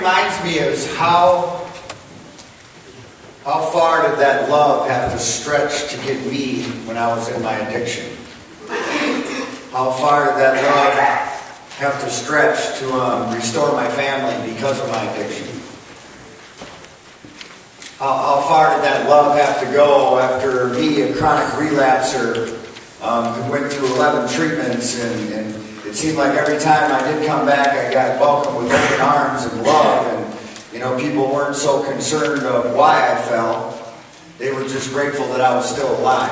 reminds me is how far did that love have to stretch to get me when I was in my addiction? How far did that love have to stretch to restore my family because of my addiction? How far did that love have to go after me, a chronic relapser, who went through 11 treatments, and it seemed like every time I did come back, I got welcomed with open arms and love, and people weren't so concerned of why I fell. They were just grateful that I was still alive.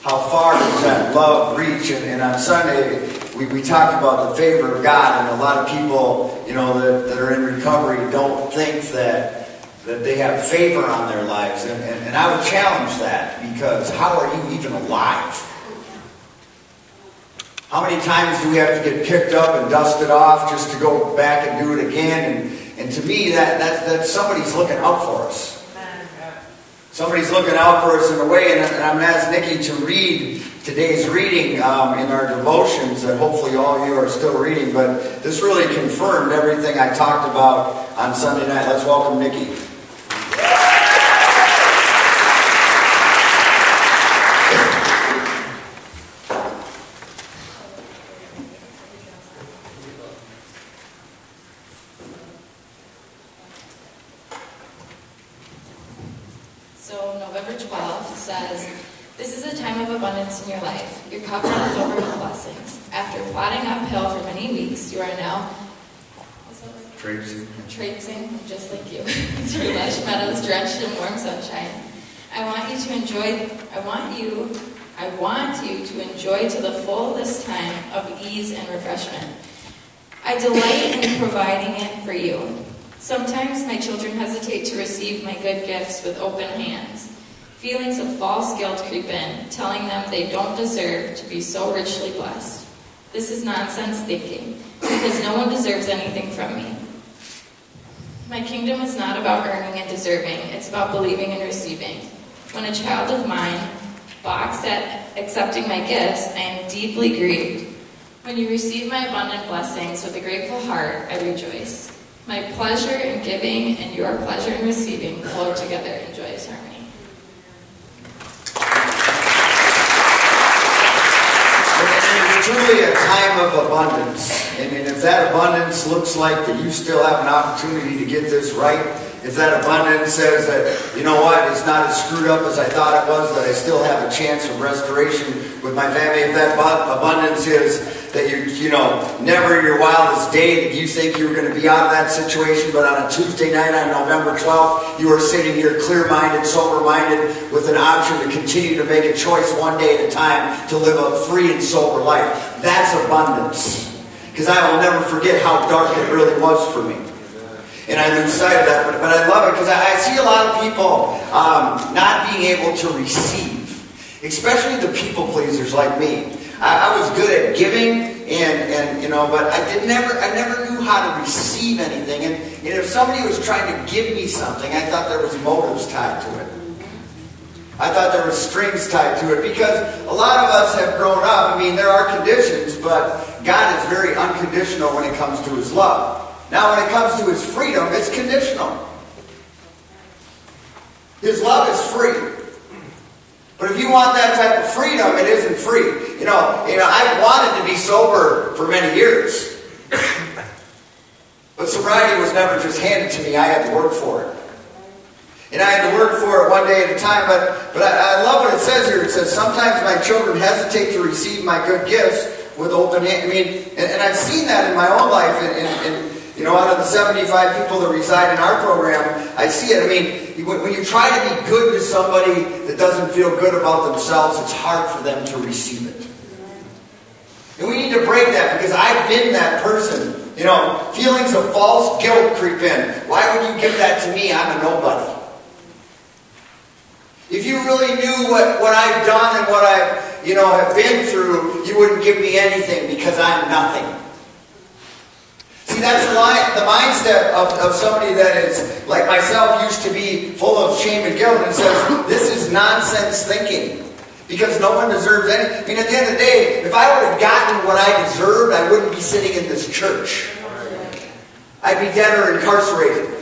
How far does that love reach? And on Sunday, we talked about the favor of God, and a lot of people, that are in recovery don't think that they have favor on their lives. And I would challenge that, because how are you even alive? How many times do we have to get picked up and dusted off just to go back and do it again? And to me, that's somebody's looking out for us. Somebody's looking out for us in a way, and I'm going to ask Nikki to read today's reading in our devotions that hopefully all of you are still reading, but this really confirmed everything I talked about on Sunday night. Let's welcome Nikki. So November 12th says, "This is a time of abundance in your life. Your cup runneth over with blessings. After plodding uphill for many weeks, you are now traipsing, just like you, through lush meadows drenched in warm sunshine. I want you to enjoy to the full this time of ease and refreshment. I delight in providing it for you. Sometimes my children hesitate to receive my good gifts with open hands. Feelings of false guilt creep in, telling them they don't deserve to be so richly blessed. This is nonsense thinking, because no one deserves anything from me. My kingdom is not about earning and deserving, it's about believing and receiving. When a child of mine balks at accepting my gifts, I am deeply grieved. When you receive my abundant blessings with a grateful heart, I rejoice. My pleasure in giving and your pleasure in receiving flow together in joyous harmony." It's truly a time of abundance. And if that abundance looks like that you still have an opportunity to get this right, if that abundance says that, it's not as screwed up as I thought it was, that I still have a chance of restoration with my family, if that abundance is that never in your wildest day that you think you were going to be out of that situation, but on a Tuesday night on November 12th, you are sitting here clear-minded, sober-minded, with an option to continue to make a choice one day at a time to live a free and sober life. That's abundance. Because I will never forget how dark it really was for me. And I lose sight of that, but I love it because I see a lot of people not being able to receive, especially the people pleasers like me. I was good at giving, but I never knew how to receive anything. And if somebody was trying to give me something, I thought there was motives tied to it. I thought there were strings tied to it, because a lot of us have grown up. There are conditions, but God is very unconditional when it comes to His love. Now, when it comes to His freedom, it's conditional. His love is free. But if you want that type of freedom, it isn't free. I wanted to be sober for many years. But sobriety was never just handed to me. I had to work for it. And I had to work for it one day at a time. But I love what it says here. It says, sometimes my children hesitate to receive my good gifts with open hands. And I've seen that in my own life. And out of the 75 people that reside in our program, I see it. When you try to be good to somebody that doesn't feel good about themselves, it's hard for them to receive it. And we need to break that, because I've been that person. Feelings of false guilt creep in. Why would you give that to me? I'm a nobody. If you really knew what I've done and what I've have been through, you wouldn't give me anything, because I'm nothing. See, that's the mindset of somebody that is, like myself, used to be full of shame and guilt, and says, this is nonsense thinking. Because no one deserves anything. At the end of the day, if I would have gotten what I deserved, I wouldn't be sitting in this church. I'd be dead or incarcerated.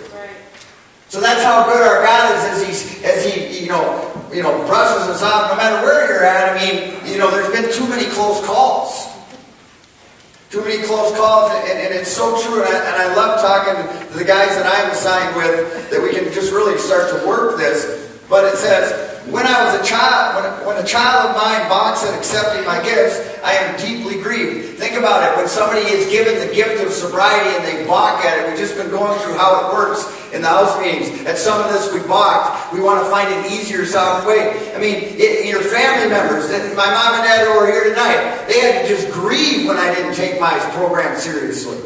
So that's how good our God is as he brushes us off no matter where you're at. I mean, there's been too many close calls. Too many close calls, and it's so true, and I love talking to the guys that I'm assigned with, that we can just really start to work this. But it says, when I was a child, when a child of mine balks at accepting my gifts, I am deeply grieved. Think about it. When somebody is given the gift of sobriety and they balk at it, we've just been going through how it works in the house meetings. At some of this we balked. We want to find an easier, softer way. I mean, your family members, my mom and dad who are here tonight, they had to just grieve when I didn't take my program seriously.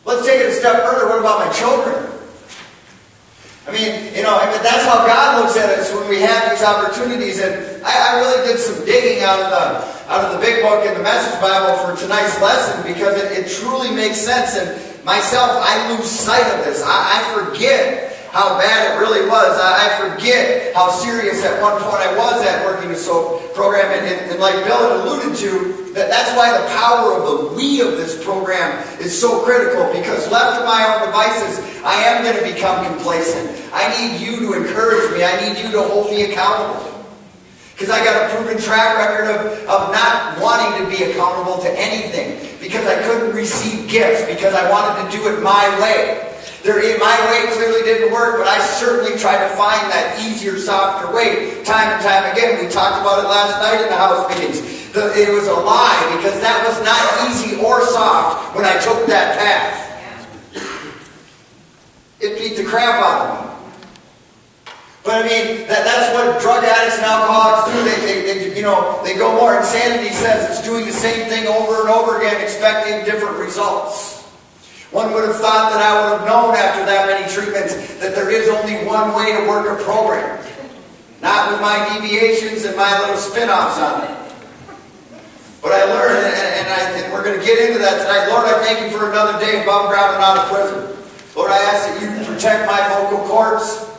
Let's take it a step further. What about my children? I mean, that's how God looks at us when we have these opportunities. And I really did some digging out of the big book in the Message Bible for tonight's lesson, because it truly makes sense. And myself, I lose sight of this. I forget how bad it really was. I forget how serious at one point I was at working a soap program. And like Bill had alluded to, that's why the power of the we of this program is so critical, because left to my own devices, I am going to become complacent. I need you to encourage me. I need you to hold me accountable. Because I got a proven track record of not wanting to be accountable to anything, because I couldn't receive gifts, because I wanted to do it my way. My way clearly didn't work, but I certainly tried to find that easier, softer way time and time again. We talked about it last night in the house meetings. It was a lie, because that was not easy or soft when I took that path. It beat the crap out of me. But I mean, that's what drug addicts and alcoholics do. They go more. Insanity says it's doing the same thing over and over again, expecting different results. One would have thought that I would have known after that many treatments that there is only one way to work a program. Not with my deviations and my little spin-offs on it. But I learned, and we're going to get into that tonight. Lord, I thank you for another day above ground and out of prison. Lord, I ask that you protect my vocal cords.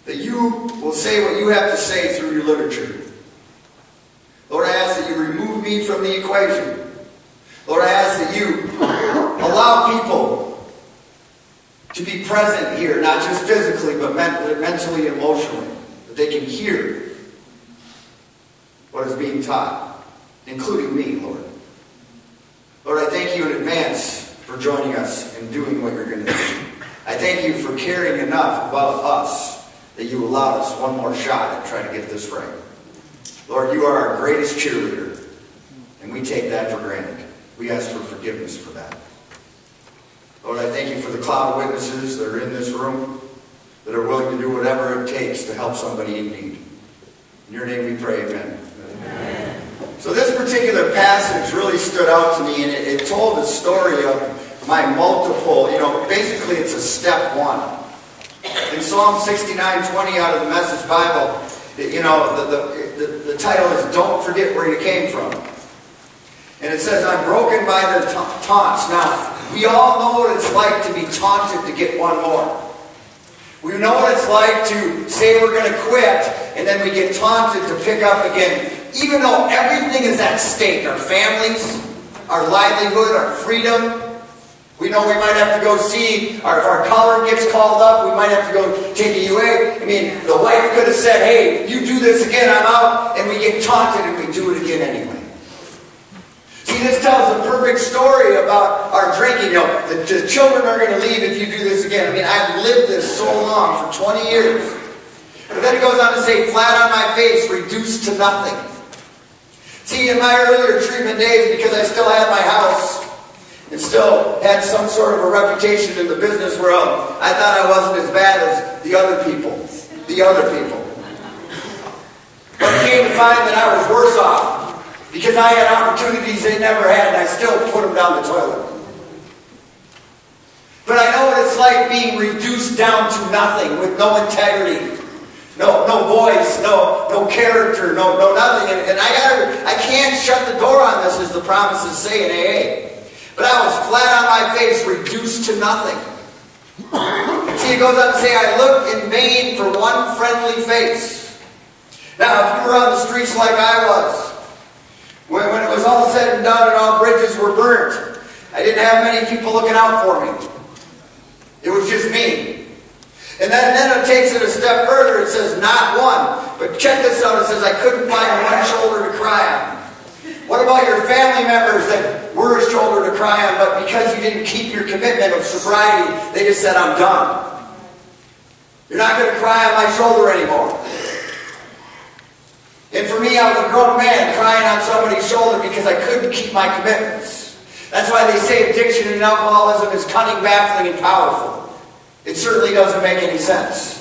That you will say what you have to say through your literature. Lord, I ask that you remove me from the equation. Lord, I ask that you allow people to be present here, not just physically, but mentally and emotionally, that they can hear what is being taught, including me, Lord. Lord, I thank you in advance for joining us and doing what you're going to do. I thank you for caring enough about us that you allowed us one more shot at trying to get this right. Lord, you are our greatest cheerleader, and we take that for granted. We ask for forgiveness for that. Lord, I thank you for the cloud of witnesses that are in this room, that are willing to do whatever it takes to help somebody in need. In your name we pray, amen. Amen. So this particular passage really stood out to me, and it told the story of my multiple, basically it's a step one. In Psalm 69:20 out of the Message Bible, the title is Don't Forget Where You Came From. And it says, I'm broken by their taunts. Now, we all know what it's like to be taunted to get one more. We know what it's like to say we're going to quit, and then we get taunted to pick up again. Even though everything is at stake, our families, our livelihood, our freedom. We know we might have to go see, if our color gets called up, we might have to go take a UA. I mean, the wife could have said, hey, you do this again, I'm out. And we get taunted and we do it again anyway. See, this tells a perfect story about our drinking. The children are going to leave if you do this again. I mean, I've lived this so long, for 20 years. But then it goes on to say, flat on my face, reduced to nothing. See, in my earlier treatment days, because I still had my house, and still had some sort of a reputation in the business world, I thought I wasn't as bad as the other people. But I came to find that I was worse off, because I had opportunities they never had, and I still put them down the toilet. But I know what it's like being reduced down to nothing, with no integrity, no voice, no character, no nothing. And I can't shut the door on this, as the promises say in AA. But I was flat on my face, reduced to nothing. See, it goes on to say, I looked in vain for one friendly face. Now, if you were on the streets like I was, When it was all said and done and all bridges were burnt, I didn't have many people looking out for me. It was just me. And then it takes it a step further. It says, not one. But check this out. It says, I couldn't find one shoulder to cry on. What about your family members that were a shoulder to cry on, but because you didn't keep your commitment of sobriety, they just said, I'm done. You're not going to cry on my shoulder anymore. And for me, I was a grown man crying on somebody's shoulder because I couldn't keep my commitments. That's why they say addiction and alcoholism is cunning, baffling, and powerful. It certainly doesn't make any sense.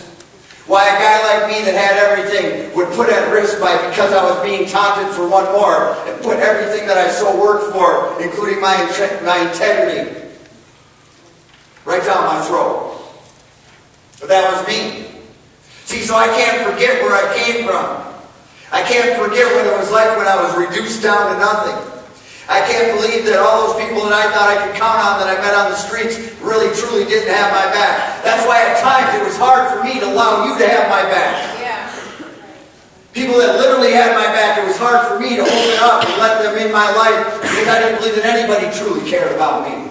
Why a guy like me that had everything would put at risk because I was being taunted for one more and put everything that I so worked for, including my integrity, right down my throat. But that was me. See, so I can't forget where I came from. I can't forget what it was like when I was reduced down to nothing. I can't believe that all those people that I thought I could count on that I met on the streets really truly didn't have my back. That's why at times it was hard for me to allow you to have my back. Yeah. People that literally had my back, it was hard for me to open up and let them in my life because I didn't believe that anybody truly cared about me.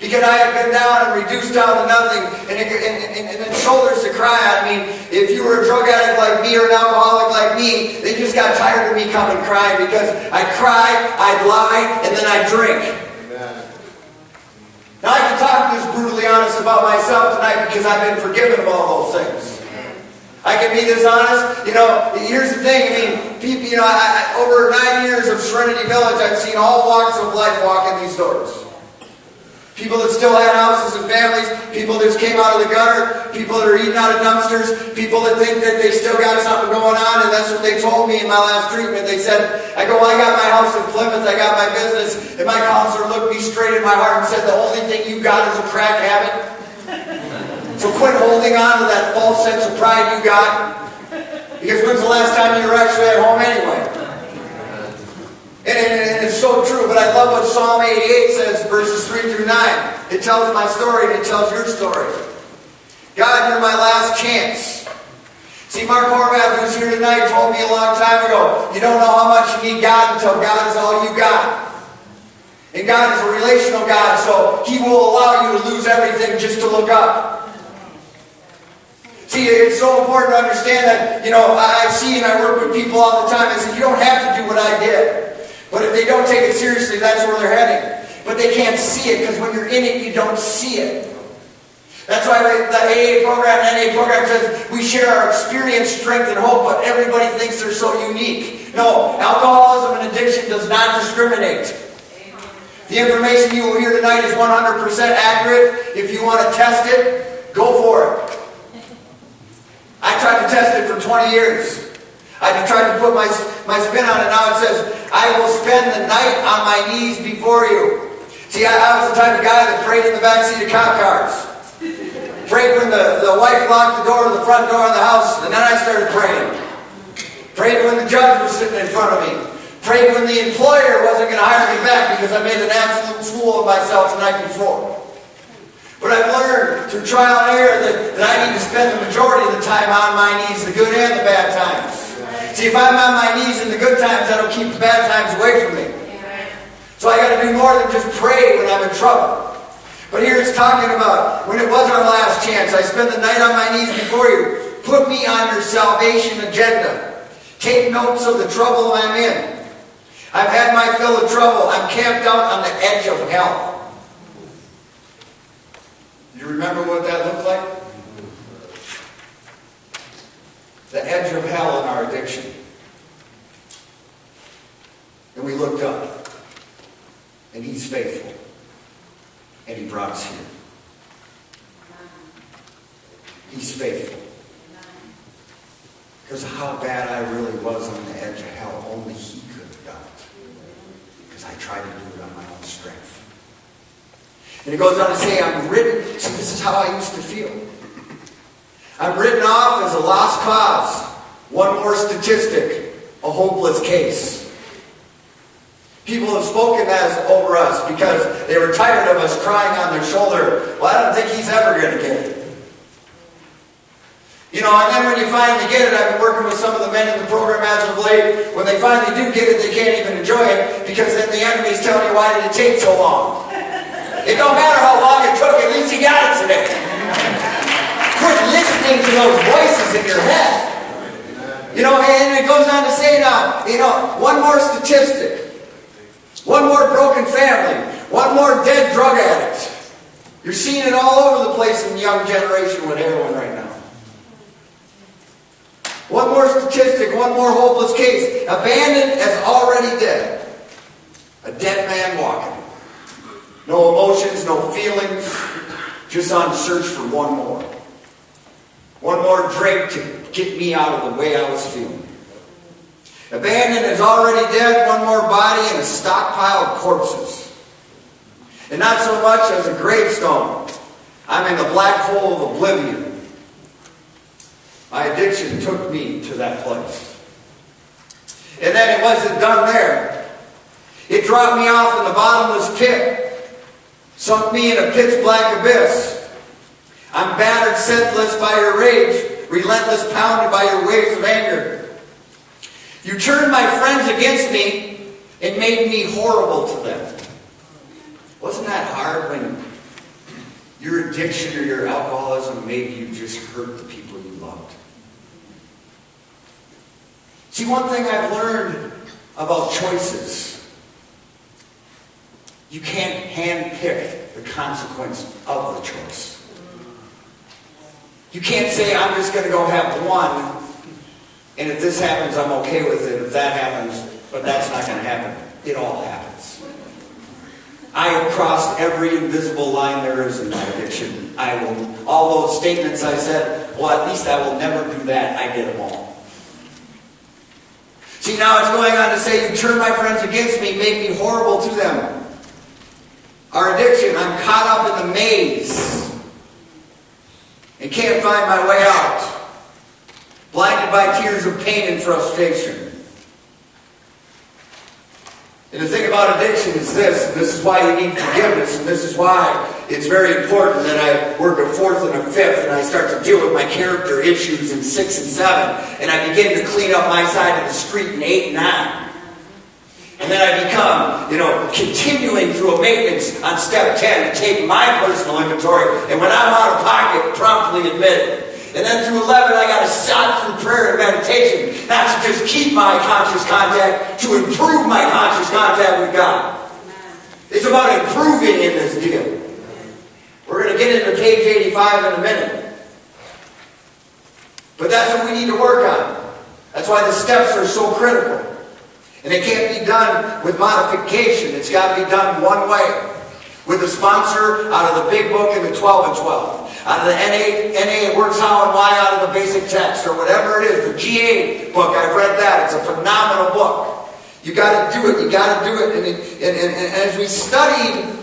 Because I had been down and reduced down to nothing and then shoulders to cry on. I mean, if you were a drug addict like me or an alcoholic like me, they just got tired of me coming crying because I'd cry, I'd lie, and then I'd drink. Amen. Now I can talk this brutally honest about myself tonight because I've been forgiven of all those things. I can be this honest. You know, here's the thing. I mean, people, over 9 years of Serenity Village, I've seen all walks of life walk in these doors. People that still had houses and families, people that just came out of the gutter, people that are eating out of dumpsters, people that think that they still got something going on, and that's what they told me in my last treatment. They said, I got my house in Plymouth, I got my business, and my counselor looked me straight in my heart and said, the only thing you got is a crack habit. So quit holding on to that false sense of pride you got, because when's the last time you were actually at home anyway? And it's so true, but I love what Psalm 88 says, verses 3 through 9. It tells my story and it tells your story. God, you're my last chance. See, Mark Horvath, who's here tonight, told me a long time ago, you don't know how much you need God until God is all you got. And God is a relational God, so He will allow you to lose everything just to look up. See, it's so important to understand that, I see and I work with people all the time. I say, you don't have to do what I did. But if they don't take it seriously, that's where they're heading. But they can't see it, because when you're in it, you don't see it. That's why the AA program and NA program says we share our experience, strength, and hope, but everybody thinks they're so unique. No, alcoholism and addiction does not discriminate. The information you will hear tonight is 100% accurate. If you want to test it, go for it. I tried to test it for 20 years. I tried to put my spin on it. Now it says, I will spend the night on my knees before you. See, I was the type of guy that prayed in the backseat of cop cars. Prayed when the wife locked the door to the front door of the house, and then I started praying. Prayed when the judge was sitting in front of me. Prayed when the employer wasn't going to hire me back because I made an absolute fool of myself the night before. But I've learned through trial and error that I need to spend the majority of the time on my knees, the good and the bad times. See, if I'm on my knees in the good times, that'll keep the bad times away from me. So I got to do more than just pray when I'm in trouble. But here it's talking about when it was our last chance. I spend the night on my knees before you. Put me on your salvation agenda. Take notes of the trouble I'm in. I've had my fill of trouble. I'm camped out on the edge of hell. You remember what that looked like? The edge of hell in our addiction. And we looked up. And He's faithful. And He brought us here. He's faithful. Because of how bad I really was on the edge of hell, only He could have done it. Because I tried to do it on my own strength. And it goes on to say, I'm written. See, this is how I used to feel. I'm written off as a lost cause, one more statistic, a hopeless case. People have spoken as over us because they were tired of us crying on their shoulder. Well, I don't think he's ever going to get it. And then when you finally get it, I've been working with some of the men in the program as as of late, when they finally do get it, they can't even enjoy it because then the enemy's telling you, why did it take so long? It don't matter how long it took, at least you got it today. Quit listening to those voices in your head. And it goes on to say now, one more statistic, one more broken family, one more dead drug addict. You're seeing it all over the place in the young generation with heroin right now. One more statistic, one more hopeless case. Abandoned as already dead. A dead man walking. No emotions, no feelings, just on search for one more. One more drink to get me out of the way I was feeling. Abandoned is already dead, one more body and a stockpile of corpses. And not so much as a gravestone. I'm in the black hole of oblivion. My addiction took me to that place. And then it wasn't done there. It dropped me off in the bottomless pit. Sunk me in a pitch black abyss. I'm battered senseless by your rage, relentless pounded by your waves of anger. You turned my friends against me and made me horrible to them. Wasn't that hard when your addiction or your alcoholism made you just hurt the people you loved? See, one thing I've learned about choices, you can't handpick the consequence of the choice. You can't say, I'm just going to go have one, and if this happens, I'm okay with it. If that happens, but that's not going to happen. It all happens. I have crossed every invisible line there is in my addiction. All those statements I said, well, at least I will never do that, I did them all. See, now it's going on to say, you turn my friends against me, make me horrible to them. Our addiction, I'm caught up in the maze and can't find my way out. Blinded by tears of pain and frustration. And the thing about addiction is this, and this is why you need forgiveness, and this is why it's very important that I work a fourth and a fifth, and I start to deal with my character issues in 6 and 7, and I begin to clean up my side of the street in 8 and 9. And then I become, continuing through a maintenance on step 10 to take my personal inventory, and when I'm out of pocket, promptly admit it. And then through 11, I got to shot through prayer and meditation, not to just keep my conscious contact, to improve my conscious contact with God. It's about improving in this deal. We're going to get into page 85 in a minute. But that's what we need to work on. That's why the steps are so critical. And it can't be done with modification. It's got to be done one way. With a sponsor out of the big book and the 12 and 12. Out of the NA, it works how and why out of the basic text. Or whatever it is. The GA book, I've read that. It's a phenomenal book. You got to do it. You got to do it. And as we studied,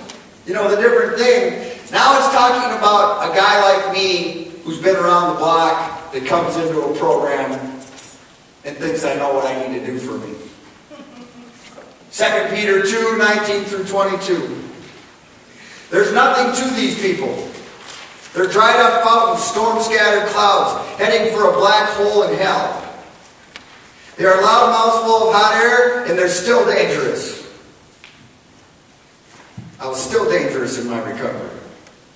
the different things, now it's talking about a guy like me who's been around the block that comes into a program and thinks I know what I need to do for me. 2 Peter 2, 19 through 22. There's nothing to these people. They're dried up fountains, storm-scattered clouds, heading for a black hole in hell. They are loud mouths full of hot air, and they're still dangerous. I was still dangerous in my recovery.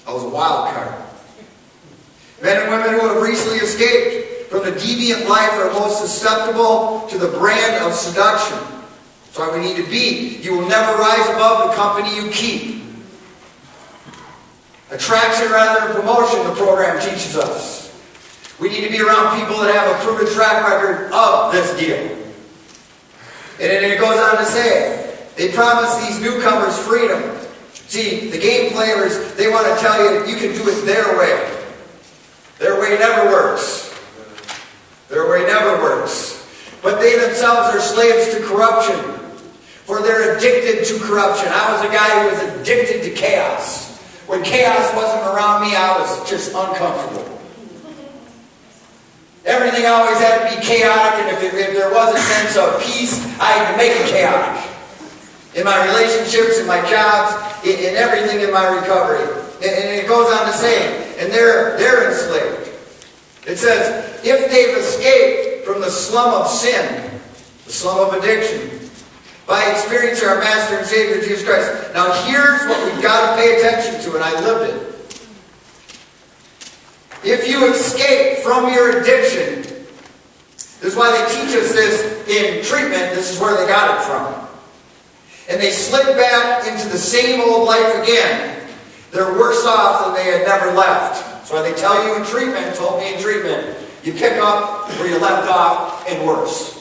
I was a wild card. Men and women who have recently escaped from the deviant life are most susceptible to the brand of seduction. That's why we need to be. You will never rise above the company you keep. Attraction rather than promotion, the program teaches us. We need to be around people that have a proven track record of this deal. And then it goes on to say, they promise these newcomers freedom. See, the game players, they want to tell you you can do it their way. Their way never works. Their way never works. But they themselves are slaves to corruption. For they're addicted to corruption. I was a guy who was addicted to chaos. When chaos wasn't around me, I was just uncomfortable. Everything always had to be chaotic, and if there was a sense of peace, I had to make it chaotic. In my relationships, in my jobs, in everything in my recovery. And it goes on to say, and they're enslaved. It says, if they've escaped from the slum of sin, the slum of addiction, by experiencing our Master and Savior Jesus Christ. Now here's what we've got to pay attention to, and I lived it. If you escape from your addiction, this is why they teach us this in treatment, this is where they got it from. And they slip back into the same old life again, they're worse off than they had never left. That's why they tell you in treatment, told me in treatment, you pick up where you left off and worse.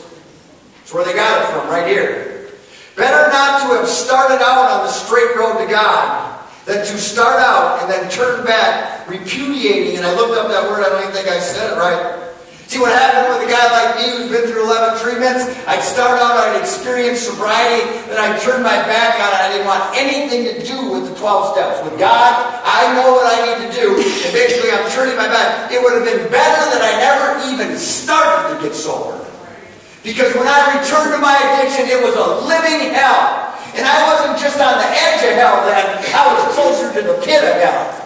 That's where they got it from, right here. Better not to have started out on the straight road to God than to start out and then turn back repudiating. And I looked up that word, I don't even think I said it right. See what happened with a guy like me who's been through 11 treatments? I'd start out, I'd experience sobriety, then I'd turn my back on it. I didn't want anything to do with the 12 steps. With God, I know what I need to do. And basically I'm turning my back. It would have been better that I never even started to get sober. Because when I returned to my addiction, it was a living hell. And I wasn't just on the edge of hell then, I was closer to the pit of hell.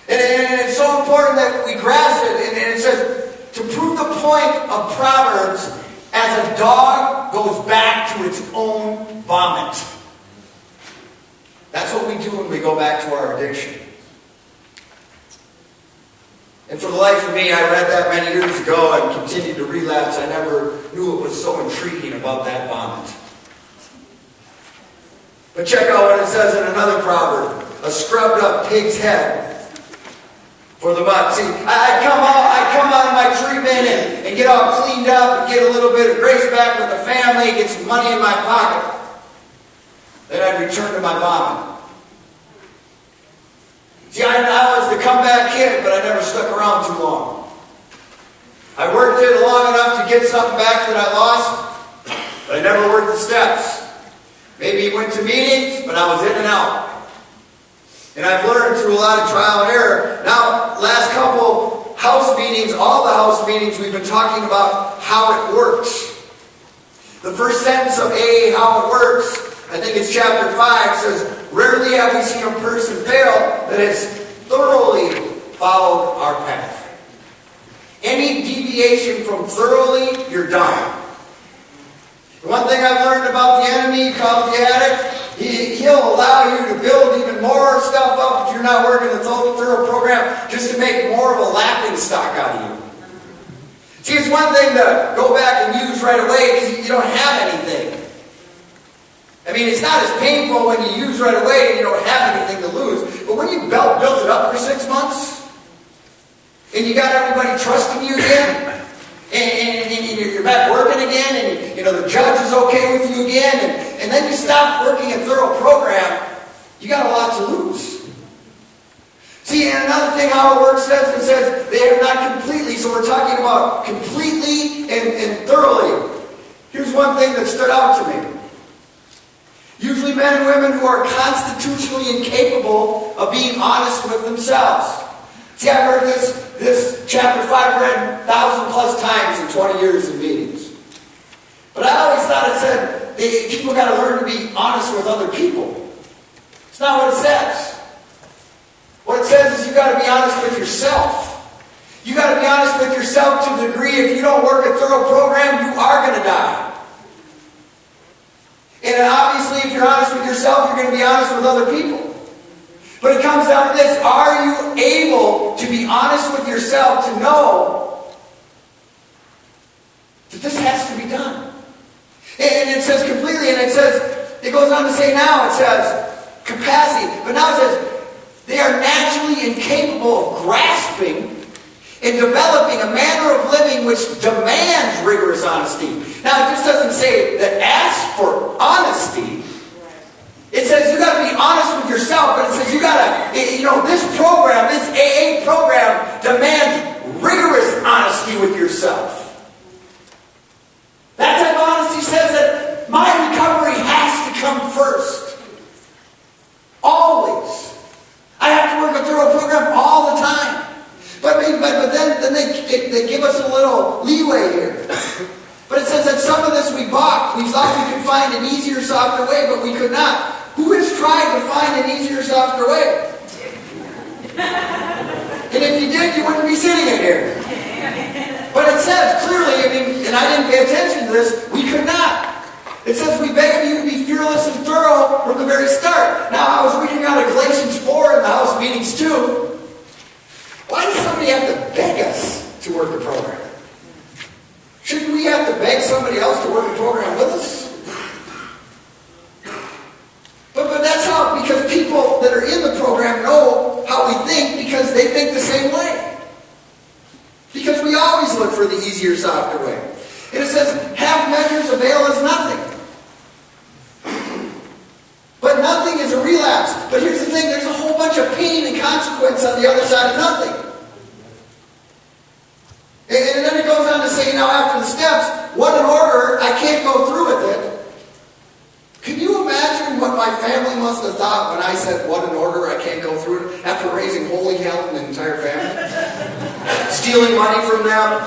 And it's so important that we grasp it. And it says, to prove the point of Proverbs, as a dog goes back to its own vomit. That's what we do when we go back to our addiction. And for the life of me, I read that many years ago and continued to relapse. I never knew it was so intriguing about that vomit. But check out what it says in another proverb. A scrubbed up pig's head for the mud. See, I come out of my treatment and get all cleaned up and get a little bit of grace back with the family, get some money in my pocket. Then I'd return to my vomit. See, I was the comeback kid, but I never stuck around too long. I worked it long enough to get something back that I lost, but I never worked the steps. Maybe went to meetings, but I was in and out. And I've learned through a lot of trial and error. Now, last couple house meetings, all the house meetings, we've been talking about how it works. The first sentence of AA, how it works, I think it's chapter 5, says, rarely have we seen a person fail that has thoroughly followed our path. Any deviation from thoroughly, you're done. The one thing I've learned about the enemy, called the addict, he'll allow you to build even more stuff up if you're not working the thorough program, just to make more of a laughing stock out of you. See, it's one thing to go back and use right away because you don't have anything. I mean, it's not as painful when you use right away and you don't have anything to lose. But when you built it up for 6 months, and you got everybody trusting you again, and you're back working again, and the judge is okay with you again, and then you stop working a thorough program, you got a lot to lose. See, and another thing how it works it says they are not completely, so we're talking about completely and thoroughly. Here's one thing that stood out to me. Usually men and women who are constitutionally incapable of being honest with themselves. See, I've heard this chapter 5 read 1,000 plus times in 20 years in meetings. But I always thought it said people got to learn to be honest with other people. It's not what it says. What it says is you got to be honest with yourself. You got to be honest with yourself to the degree if you don't work a thorough program, you are going to die. And obviously, if you're honest with yourself, you're going to be honest with other people. But it comes down to this. Are you able to be honest with yourself to know that this has to be done? And it says completely, and it goes on to say now, it says capacity. But now it says they are naturally incapable of grasping and developing a manner of living which demands rigorous honesty. Now, it just doesn't say that asks for honesty. It says you got to be honest with yourself, but it says you got to, this program, this AA program demands rigorous honesty with yourself. That type of honesty says that my recovery has to come first. Always. I have to work a thorough program all the time. But then they give us a little leeway here. But it says that some of this we balked. We thought we could find an easier, softer way, but we could not. Who has tried to find an easier, softer way? And if you did, you wouldn't be sitting in here. But it says clearly, and I didn't pay attention to this, we could not. It says we beg of you to be fearless and thorough from the very start. Now, I was reading out of Galatians 4 in the house meetings too. Why does somebody have to beg us to work the program? Shouldn't we have to beg somebody else to work the program with us? But that's how, because people that are in the program know how we think because they think the same way. Because we always look for the easier, softer way. And it says, half measures avail us nothing. But nothing is a relapse. But here's the thing, there's a whole bunch of pain and consequence on the other side of nothing. And then it goes on to say, now after the steps, what an order, I can't go through with it. Can you imagine what my family must have thought when I said, what an order, I can't go through it, after raising holy hell in the entire family? Stealing money from them?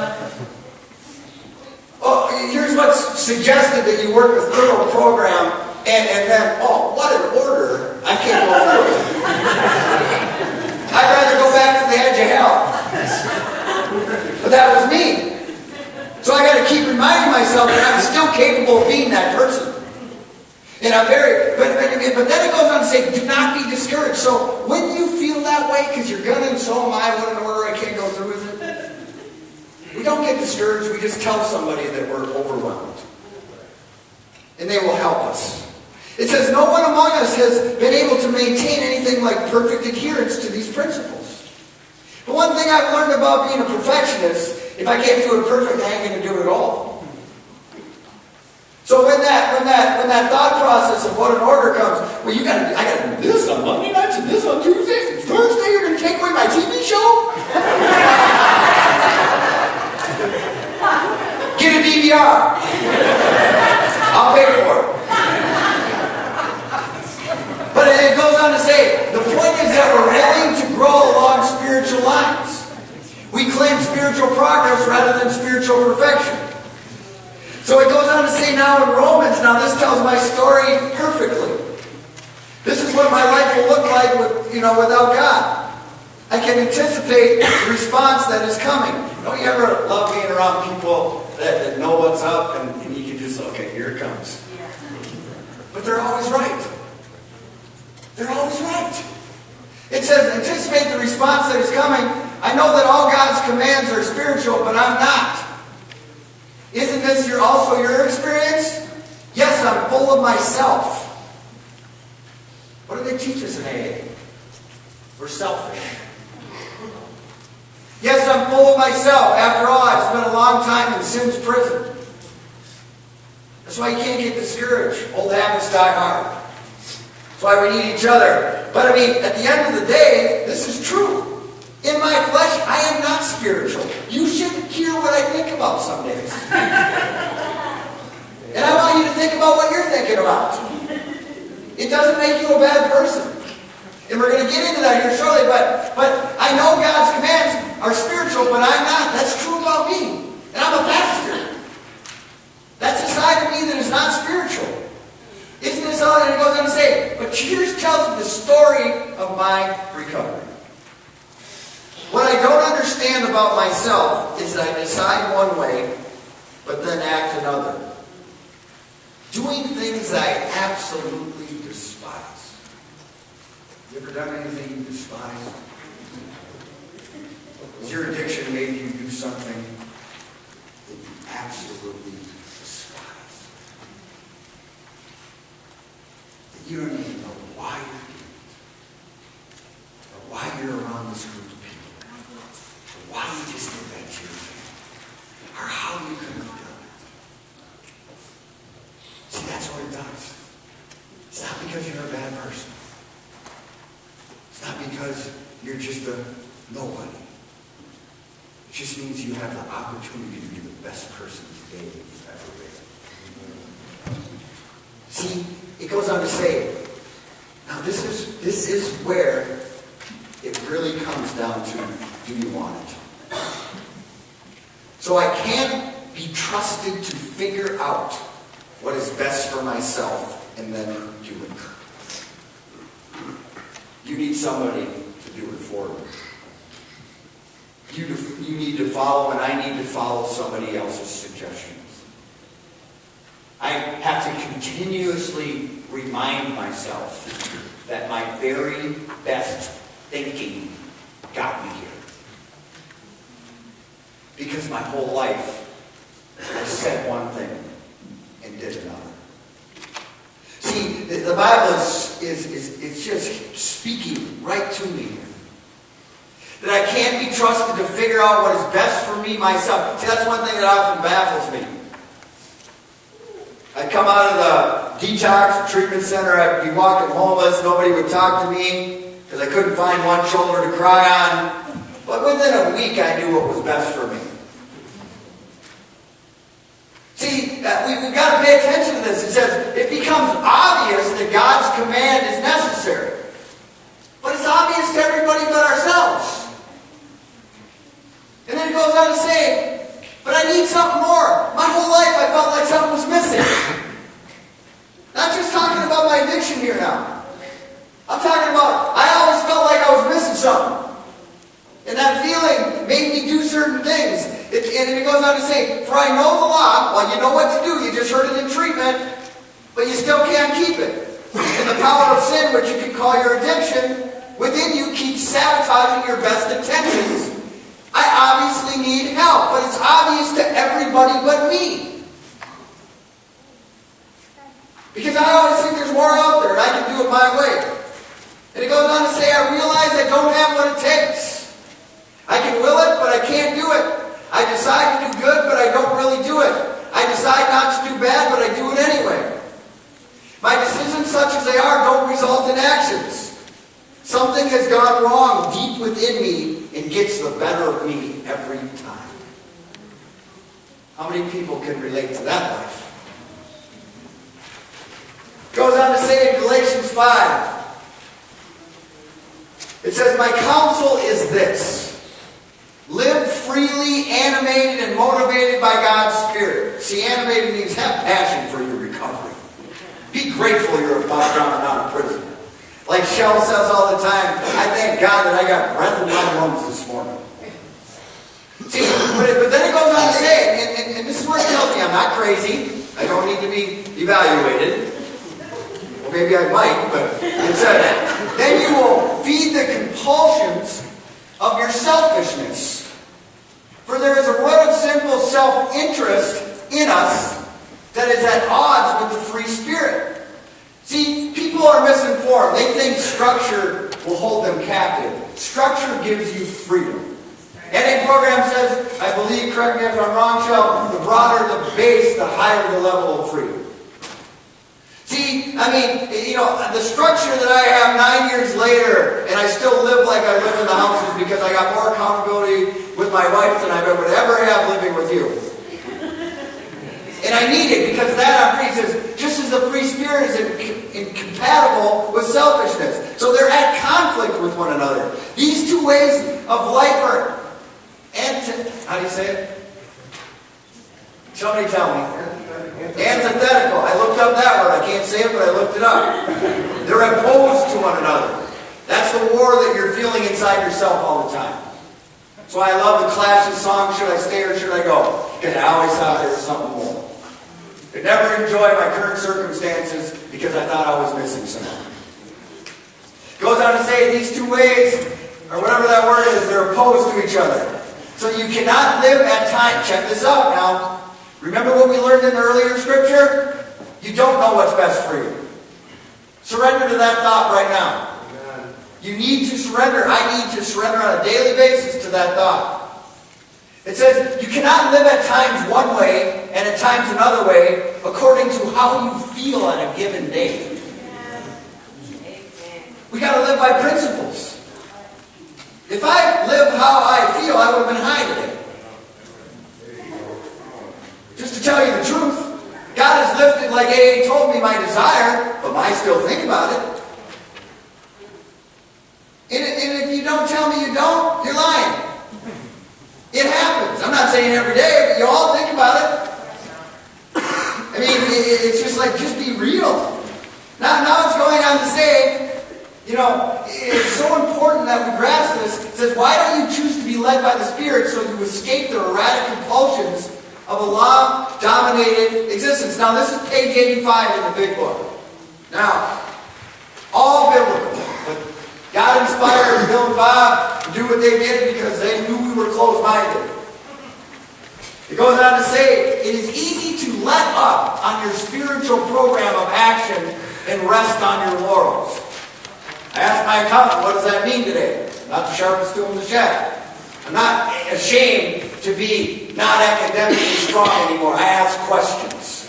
Oh, here's what's suggested, that you work a thorough program, and then, oh, what an order, I can't go through it. I'd rather go back to the edge of hell. But that was me. So I got to keep reminding myself that I'm still capable of being that person. And I'm very, but then it goes on to say, do not be discouraged. So when you feel that way, because you're gonna, and so am I, what an order, I can't go through with it. We don't get discouraged, we just tell somebody that we're overwhelmed. And they will help us. It says, no one among us has been able to maintain anything like perfect adherence to these principles. But one thing I've learned about being a perfectionist, if I can't do it perfect, I ain't going to do it at all. So when that thought process of what an order comes, well, I gotta do this on Monday nights and this on Tuesday and Thursday, you're going to take away my TV show? Get a DVR. I'll pay for it. But it goes on to say, the point is that we're willing to grow along spiritual lines. We claim spiritual progress rather than spiritual perfection. So it goes on to say now in Romans, now this tells my story perfectly. This is what my life will look like without God. I can anticipate the response that is coming. Don't you ever love being around people that know what's up and you can just, okay, here it comes. But they're always right. They're always right. It says, anticipate the response that is coming. I know that all God's commands are spiritual, but I'm not. Isn't this also your experience? Yes, I'm full of myself. What do they teach us in AA? We're selfish. Yes, I'm full of myself. After all, I've spent a long time in sin's prison. That's why you can't get discouraged. Old habits die hard. That's why we need each other. But at the end of the day, this is true. In my flesh, I am not spiritual. You shouldn't hear what I think about some days. And I want you to think about what you're thinking about. It doesn't make you a bad person. And we're going to get into that here shortly, but I know God's commands are spiritual, but I'm not. That's true about me. And I'm a pastor. That's a side of me that is not spiritual. Isn't this all? And it goes on to say, but here's tells the story of my recovery. What I don't understand about myself is that I decide one way, but then act another. Doing things I absolutely despise. You ever done anything you despise? Has your addiction made you do something that you absolutely despise? That you don't even know why you're doing it, or why you're around this group of people. Why you just did that to your family, or how you could have done it. See, that's what it does. It's not because you're a bad person. It's not because you're just a nobody. It just means you have the opportunity to be the best person today that you've ever been. See, it goes on to say, now this is where it really comes down to, do you want it? So I can't be trusted to figure out what is best for myself and then do it. You need somebody to do it for you. you need to follow, and I need to follow somebody else's suggestions. I have to continuously remind myself that my very best thinking got me here. Because my whole life, I said one thing and did another. See, the Bible is just speaking right to me here. That I can't be trusted to figure out what is best for me myself. See, that's one thing that often baffles me. I'd come out of the detox treatment center, I'd be walking homeless, nobody would talk to me because I couldn't find one shoulder to cry on. But within a week, I knew what was best for me. See, we've got to pay attention to this. It says, it becomes obvious that God's command is necessary. But it's obvious to everybody but ourselves. And then it goes on to say, but I need something more. My whole life I felt like something was missing. Not just talking about my addiction here now. I'm talking about, I always felt like I was missing something. And that feeling made me do certain things. And it goes on to say, for I know the law. Well, you know what to do. You just heard it in treatment. But you still can't keep it. And the power of sin, which you can call your addiction, within you keeps sabotaging your best intentions. I obviously need help. But it's obvious to everybody but me. Because I always think there's more out there and I can do it my way. And it goes on to say, I realize I don't have what it takes. I can will it, but I can't do it. I decide to do good, but I don't really do it. I decide not to do bad, but I do it anyway. My decisions, such as they are, don't result in actions. Something has gone wrong deep within me and gets the better of me every time. How many people can relate to that life? Goes on to say in Galatians 5, it says, my counsel is this. Live freely, animated and motivated by God's Spirit. See, animated means have passion for your recovery. Be grateful you're about dropping out of prison. Like Shell says all the time, I thank God that I got breath in my lungs this morning. See, but then it goes on to say, and this is where it tells me I'm not crazy. I don't need to be evaluated. Or maybe I might, but it says, then you will feed the compulsions of your selfishness. For there is a root of sinful self-interest in us that is at odds with the free spirit. See, people are misinformed. They think structure will hold them captive. Structure gives you freedom. NA program says, I believe, correct me if I'm wrong, Shel, the broader the base, the higher the level of freedom. See, I mean, the structure that I have 9 years later, and I still live like I live in the houses because I got more accountability with my wife than I would ever have living with you. And I need it because that I'm free. It says, just as the free spirit is incompatible with selfishness. So they're at conflict with one another. These two ways of life are how do you say it? Somebody tell me. Antithetical. I looked up that word. I can't say it, but I looked it up. They're opposed to one another. That's the war that you're feeling inside yourself all the time. That's why I love the Clash's song, Should I Stay or Should I Go? Because I always thought there was something more. I never enjoyed my current circumstances because I thought I was missing something. Goes on to say these two ways, or whatever that word is, they're opposed to each other. So you cannot live at times. Check this out now. Remember what we learned in the earlier scripture? You don't know what's best for you. Surrender to that thought right now. Amen. You need to surrender. I need to surrender on a daily basis to that thought. It says, you cannot live at times one way and at times another way according to how you feel on a given day. We got to live by principles. If I lived how I feel, I would have been high today. Just to tell you the truth, God has lifted, like AA told me, my desire, but I still think about it. And if you don't tell me you don't, you're lying. It happens. I'm not saying every day, but you all think about it. I mean, it's just like, just be real. Now it's going on to say, it's so important that we grasp this. It says, why don't you choose to be led by the Spirit so you escape the erratic compulsions of a law-dominated existence. Now, this is page 85 in the big book. Now, all biblical. But God inspired Bill and Bob to do what they did because they knew we were closed-minded. It goes on to say, it is easy to let up on your spiritual program of action and rest on your laurels. I asked my accountant, what does that mean today? Not the sharpest tool in the shed. I'm not ashamed to be not academically strong anymore. I ask questions.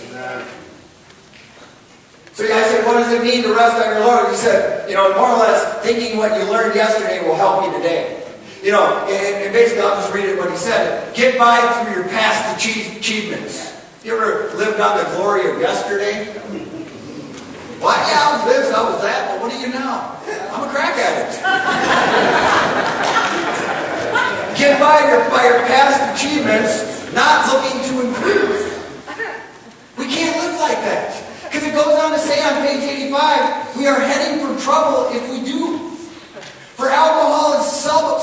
So I said, what does it mean to rest on your laurels? He said, more or less, thinking what you learned yesterday will help you today. And basically, I'll just read it what he said. Get by through your past achievements. You ever lived on the glory of yesterday? Why? Yeah, I was this, I was that. But what are you now? I'm a crack addict. Get by your past achievements, not looking to improve. We can't live like that. Because it goes on to say on page 85, we are heading for trouble if we do. For alcohol is subtle.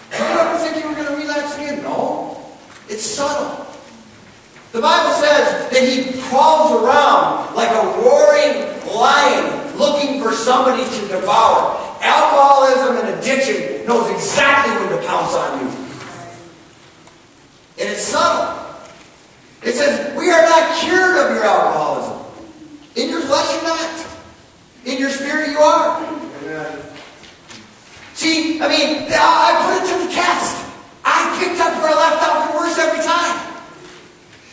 Did you ever think you were going to relapse again? No. It's subtle. The Bible says that he crawls around like a roaring lion looking for somebody to devour. Alcoholism and addiction knows exactly when to pounce on you. And it's subtle. It says, we are not cured of your alcoholism. In your flesh you're not. In your spirit you are. Amen. See, I put it to the test. I picked up where I left off and worse every time.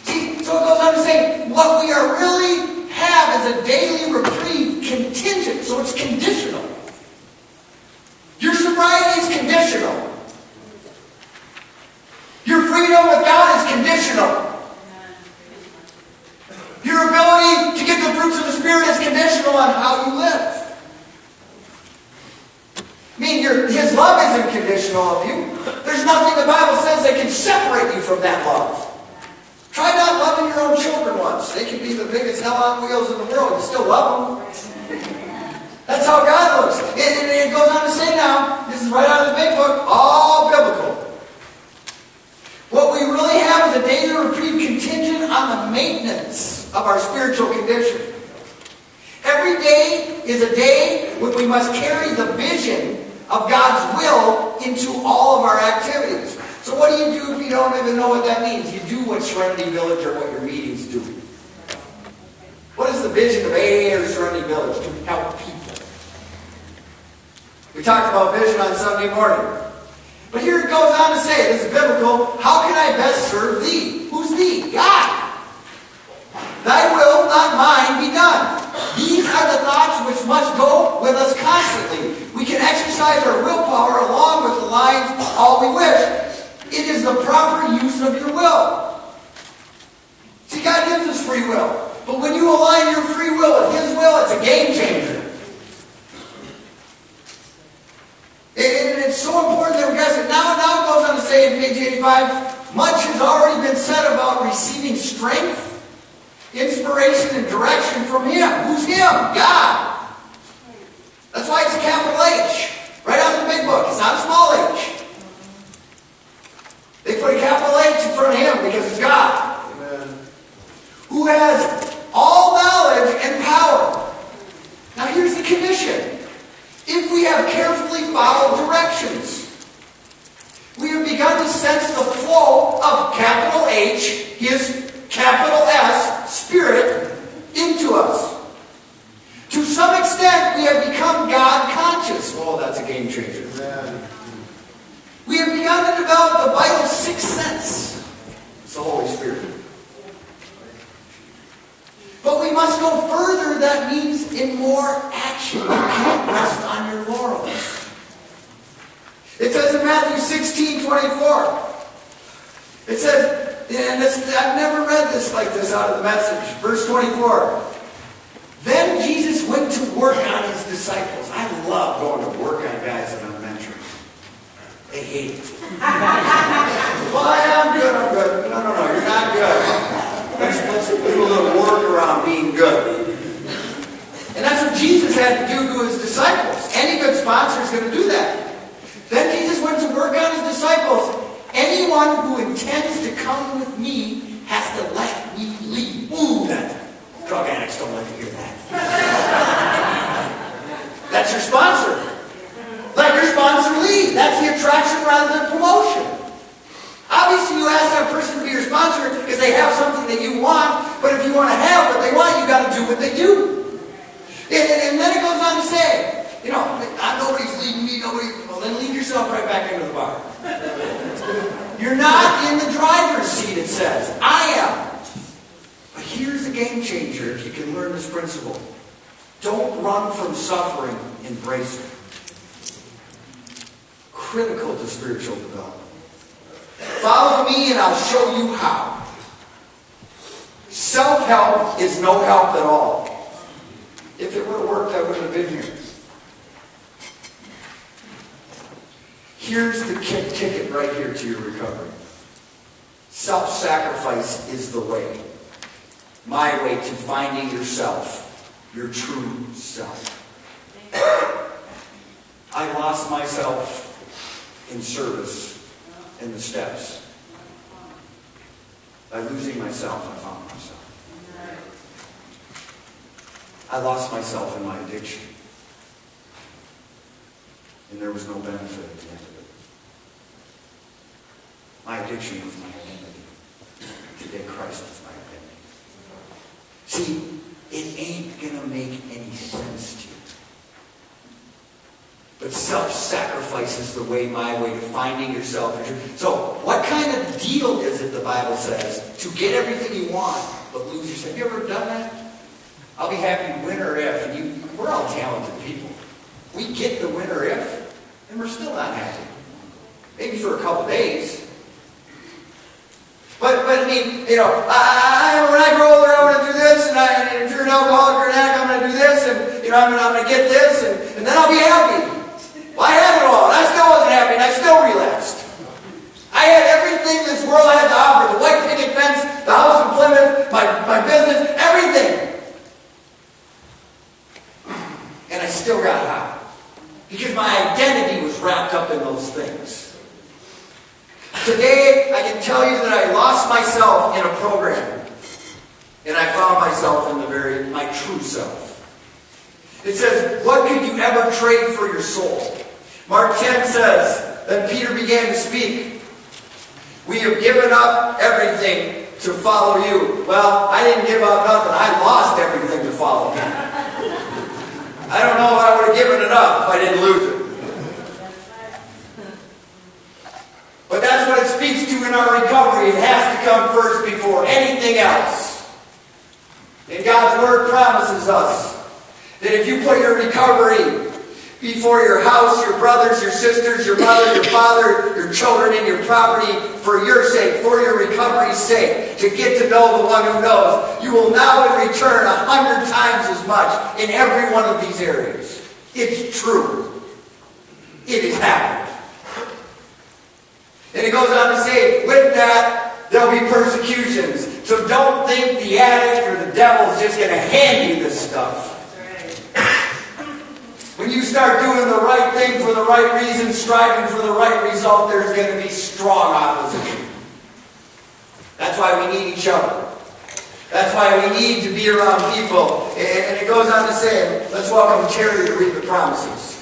See, so it goes on to say, what we are really have is a daily reprieve contingent, so it's conditional. Your sobriety is conditional. Your freedom with God is conditional. Your ability to get the fruits of the Spirit is conditional on how you live. His love isn't conditional of you. There's nothing the Bible says that can separate you from that love. Try not loving your own children once. They can be the biggest hell on wheels in the world. You still love them. That's how God looks. And it goes on to say now, this is right out of the big book, all biblical. What we really have is a daily reprieve contingent on the maintenance of our spiritual condition. Every day is a day when we must carry the vision of God's will into all of our activities. So what do you do if you don't even know what that means? You do what Serenity Village or what your meetings do. What is the vision of AA or Serenity Village? To help people. We talked about vision on Sunday morning. But here it goes on to say, this is biblical, how can I best serve thee? Who's thee? God. Thy will, not mine, be done. These are the thoughts which must go with us constantly. We can exercise our willpower along with the lines all we wish. It is the proper use of your will. See, God gives us free will. But when you align your free will with His will, it's a game changer. And it's so important that we guys it. Now it goes on to say in page 85, much has already been said about receiving strength, inspiration, and direction from Him. Who's Him? God. That's why it's a capital H. Right out of the big book. It's not a small h. They put a capital H in front of Him because it's God. Amen. Who has all knowledge and power. Now here's the condition. If we have carefully followed directions, we have begun to sense the flow of capital H, His capital S, Spirit, into us. To some extent, we have become God conscious. Oh, that's a game changer. Amen. We have begun to develop the vital sixth sense. It's the Holy Spirit. But we must go further. That means in more action. You can't rest on your laurels. It says in Matthew 16:24. It says, and I've never read this like this out of the Message. Verse 24. Then Jesus went to work on His disciples. I love going to work on guys in elementary. They hate it. Well, I'm good. No, you're not good. Let's do a little work around being good. And that's what Jesus had to do to His disciples. Any good sponsor is going to do that. Then Jesus went to work on His the disciples, anyone who intends to come with me has to let me lead. Ooh, that drug addicts don't like to hear that. That's your sponsor. Let your sponsor lead. That's the attraction rather than promotion. Obviously, you ask that person to be your sponsor because they have something that you want, but if you want to have what they want, you got to do what they do. And then it goes on to say, nobody's leading me, well, then lead yourself right back into the bar. You're not in the driver's seat, it says. I am. But here's the game changer if you can learn this principle. Don't run from suffering, embrace it. Critical to spiritual development. Follow me and I'll show you how. Self-help is no help at all. If it would have worked, I wouldn't have been here. Here's the ticket right here to your recovery. Self-sacrifice is the way. My way to finding yourself, your true self. I lost myself in service in the steps. By losing myself, I found myself. I lost myself in my addiction. And there was no benefit at the end of it. My addiction was my identity. Today, Christ is my identity. See, it ain't going to make any sense to you. But self-sacrifice is the way, my way to finding yourself. So, what kind of deal is it, the Bible says, to get everything you want, but lose yourself? Have you ever done that? I'll be happy when or if. And we're all talented people. We get the when or if, and we're still not happy. Maybe for a couple days. But I mean, when I grow older, I want to do this, and if you're an alcoholic or an addict, I'm going to do this, and I'm going to get this, and then I'll be happy. Well, I had it all, and I still wasn't happy, and I still relapsed. I had everything this world had to offer: the white picket fence, the house in Plymouth, my business, everything. And I still got high. Because my identity was wrapped up in those things. Today, I can tell you that I lost myself in a program. And I found myself in my true self. It says, what could you ever trade for your soul? Mark 10 says, then Peter began to speak. We have given up everything to follow you. Well, I didn't give up nothing. I lost everything to follow him. I don't know if I would have given it up if I didn't lose it. But that's what it speaks to in our recovery. It has to come first before anything else. And God's Word promises us that if you put your recovery before your house, your brothers, your sisters, your mother, your father, your children, and your property, for your sake, for your recovery's sake, to get to know the one who knows, you will now in return 100 times as much in every one of these areas. It's true. It has happened. And it goes on to say, with that, there'll be persecutions. So don't think the addict or the devil's just going to hand you this stuff. When you start doing the right thing for the right reason, striving for the right result, there's going to be strong opposition. That's why we need each other. That's why we need to be around people. And it goes on to say, let's welcome Terry to read the promises.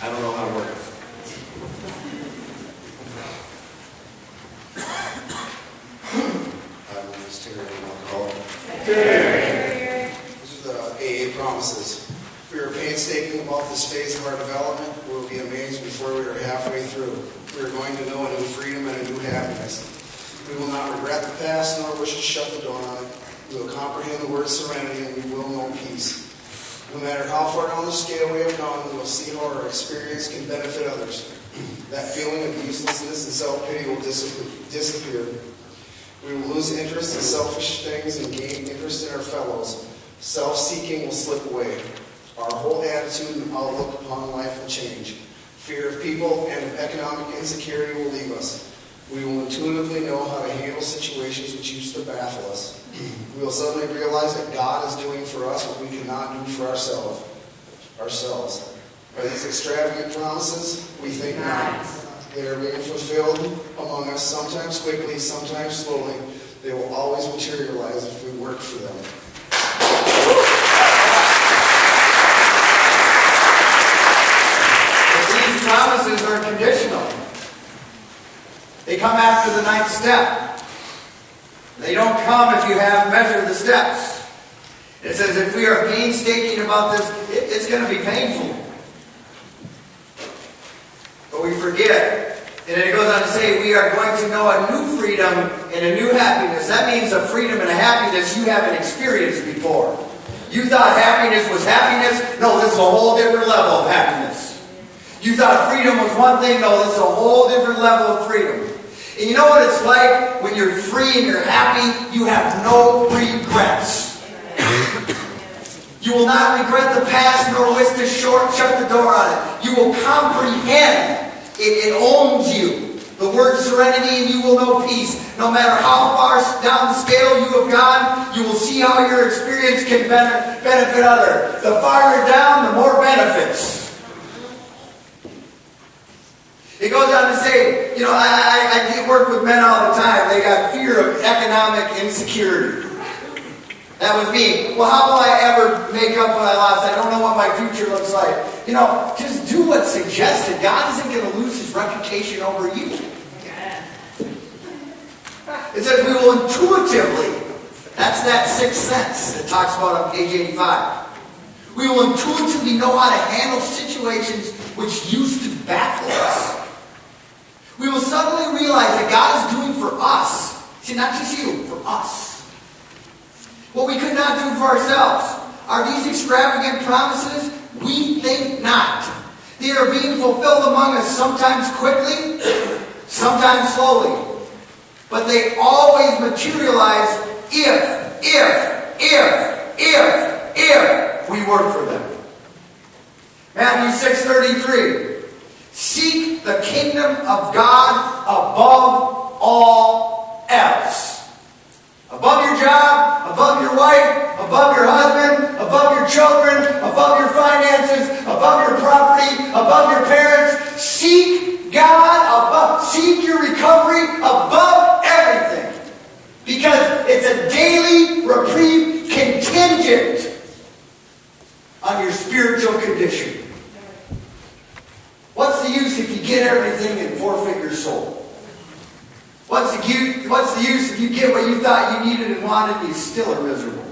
I don't know how to work it. These are the AA promises. If we are painstaking about this phase of our development, we will be amazed before we are halfway through. We are going to know a new freedom and a new happiness. We will not regret the past nor wish to shut the door on it. We will comprehend the word serenity and we will know peace. No matter how far down the scale we have gone, we will see how our experience can benefit others. That feeling of uselessness and self-pity will disappear. We will lose interest in selfish things and gain interest in our fellows. Self-seeking will slip away. Our whole attitude and outlook upon life will change. Fear of people and of economic insecurity will leave us. We will intuitively know how to handle situations which used to baffle us. We will suddenly realize that God is doing for us what we cannot do for ourselves. Are these extravagant promises? We think not. They are being fulfilled among us, sometimes quickly, sometimes slowly. They will always materialize if we work for them. But these promises are conditional. They come after the ninth step. They don't come if you have measured the steps. It says if we are painstaking about this, it's going to be painful. But we forget. And then it goes on to say we are going to know a new freedom and a new happiness. That means a freedom and a happiness you haven't experienced before. You thought happiness was happiness. No, this is a whole different level of happiness. You thought freedom was one thing. No, this is a whole different level of freedom. And you know what it's like when you're free and you're happy? You have no regrets. You will not regret the past nor wish to shut the door on it. You will comprehend. It owns you. The word serenity, and you will know peace. No matter how far down the scale you have gone, you will see how your experience can benefit others. The farther down, the more benefits. It goes on to say, I work with men all the time. They got fear of economic insecurity. That was me. Well, how will I ever make up what I lost? I don't know what my future looks like. Just do what's suggested. God isn't going to lose his reputation over you. It says we will intuitively, that's that sixth sense that talks about on page 85. We will intuitively know how to handle situations which used to baffle us. We will suddenly realize that God is doing for us. See, not just you, for us. What we could not do for ourselves. Are these extravagant promises? We think not. They are being fulfilled among us, sometimes quickly, sometimes slowly. But they always materialize if we work for them. Matthew 6:33. Seek the kingdom of God above all else. Above your job, above your wife, above your husband, above your children, above your finances, above your property, above your parents. Seek God seek your recovery above everything. Because it's a daily reprieve contingent on your spiritual condition. What's the use if you get everything and forfeit your soul? What's the use if you get what you thought you needed and wanted and you still are miserable?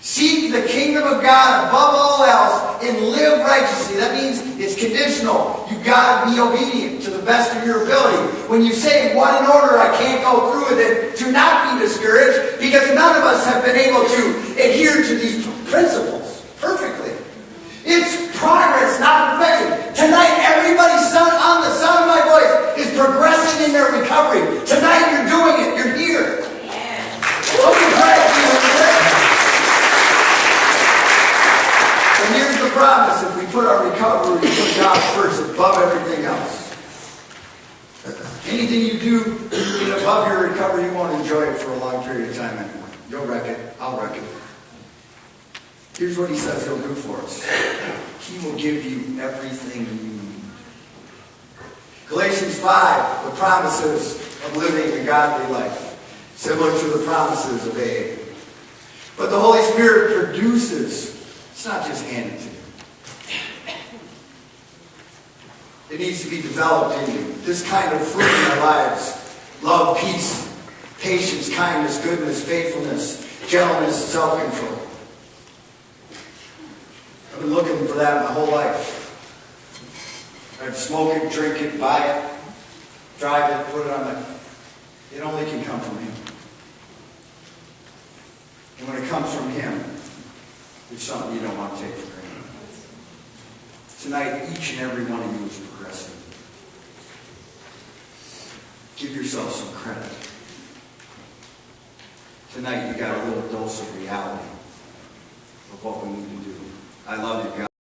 Seek the kingdom of God above all else and live righteously. That means it's conditional. You've got to be obedient to the best of your ability. When you say what in order, I can't go through with it, do not be discouraged, because none of us have been able to adhere to these principles perfectly. It's progress, not perfection. Tonight, everybody's on the sound of my voice is progressing in their recovery. Tonight, you're doing it. You're here. Don't be glad you. And here's the promise: if we put our recovery, we put God first, above everything else. Anything you do above your recovery, you won't enjoy it for a long period of time anymore. You'll wreck it. I'll wreck it. Here's what he says he'll do for us. He will give you everything you need. Galatians 5, the promises of living a godly life, similar to the promises of AA. But the Holy Spirit produces, it's not just handed to you. It needs to be developed in you. This kind of fruit in our lives: love, peace, patience, kindness, goodness, faithfulness, gentleness, self-control. I've been looking for that my whole life. I'd smoke it, drink it, buy it, drive it, put it on my... It only can come from Him. And when it comes from Him, it's something you don't want to take for granted. Tonight, each and every one of you is progressing. Give yourself some credit. Tonight, you got a little dose of reality of what we need to do. I love you, God.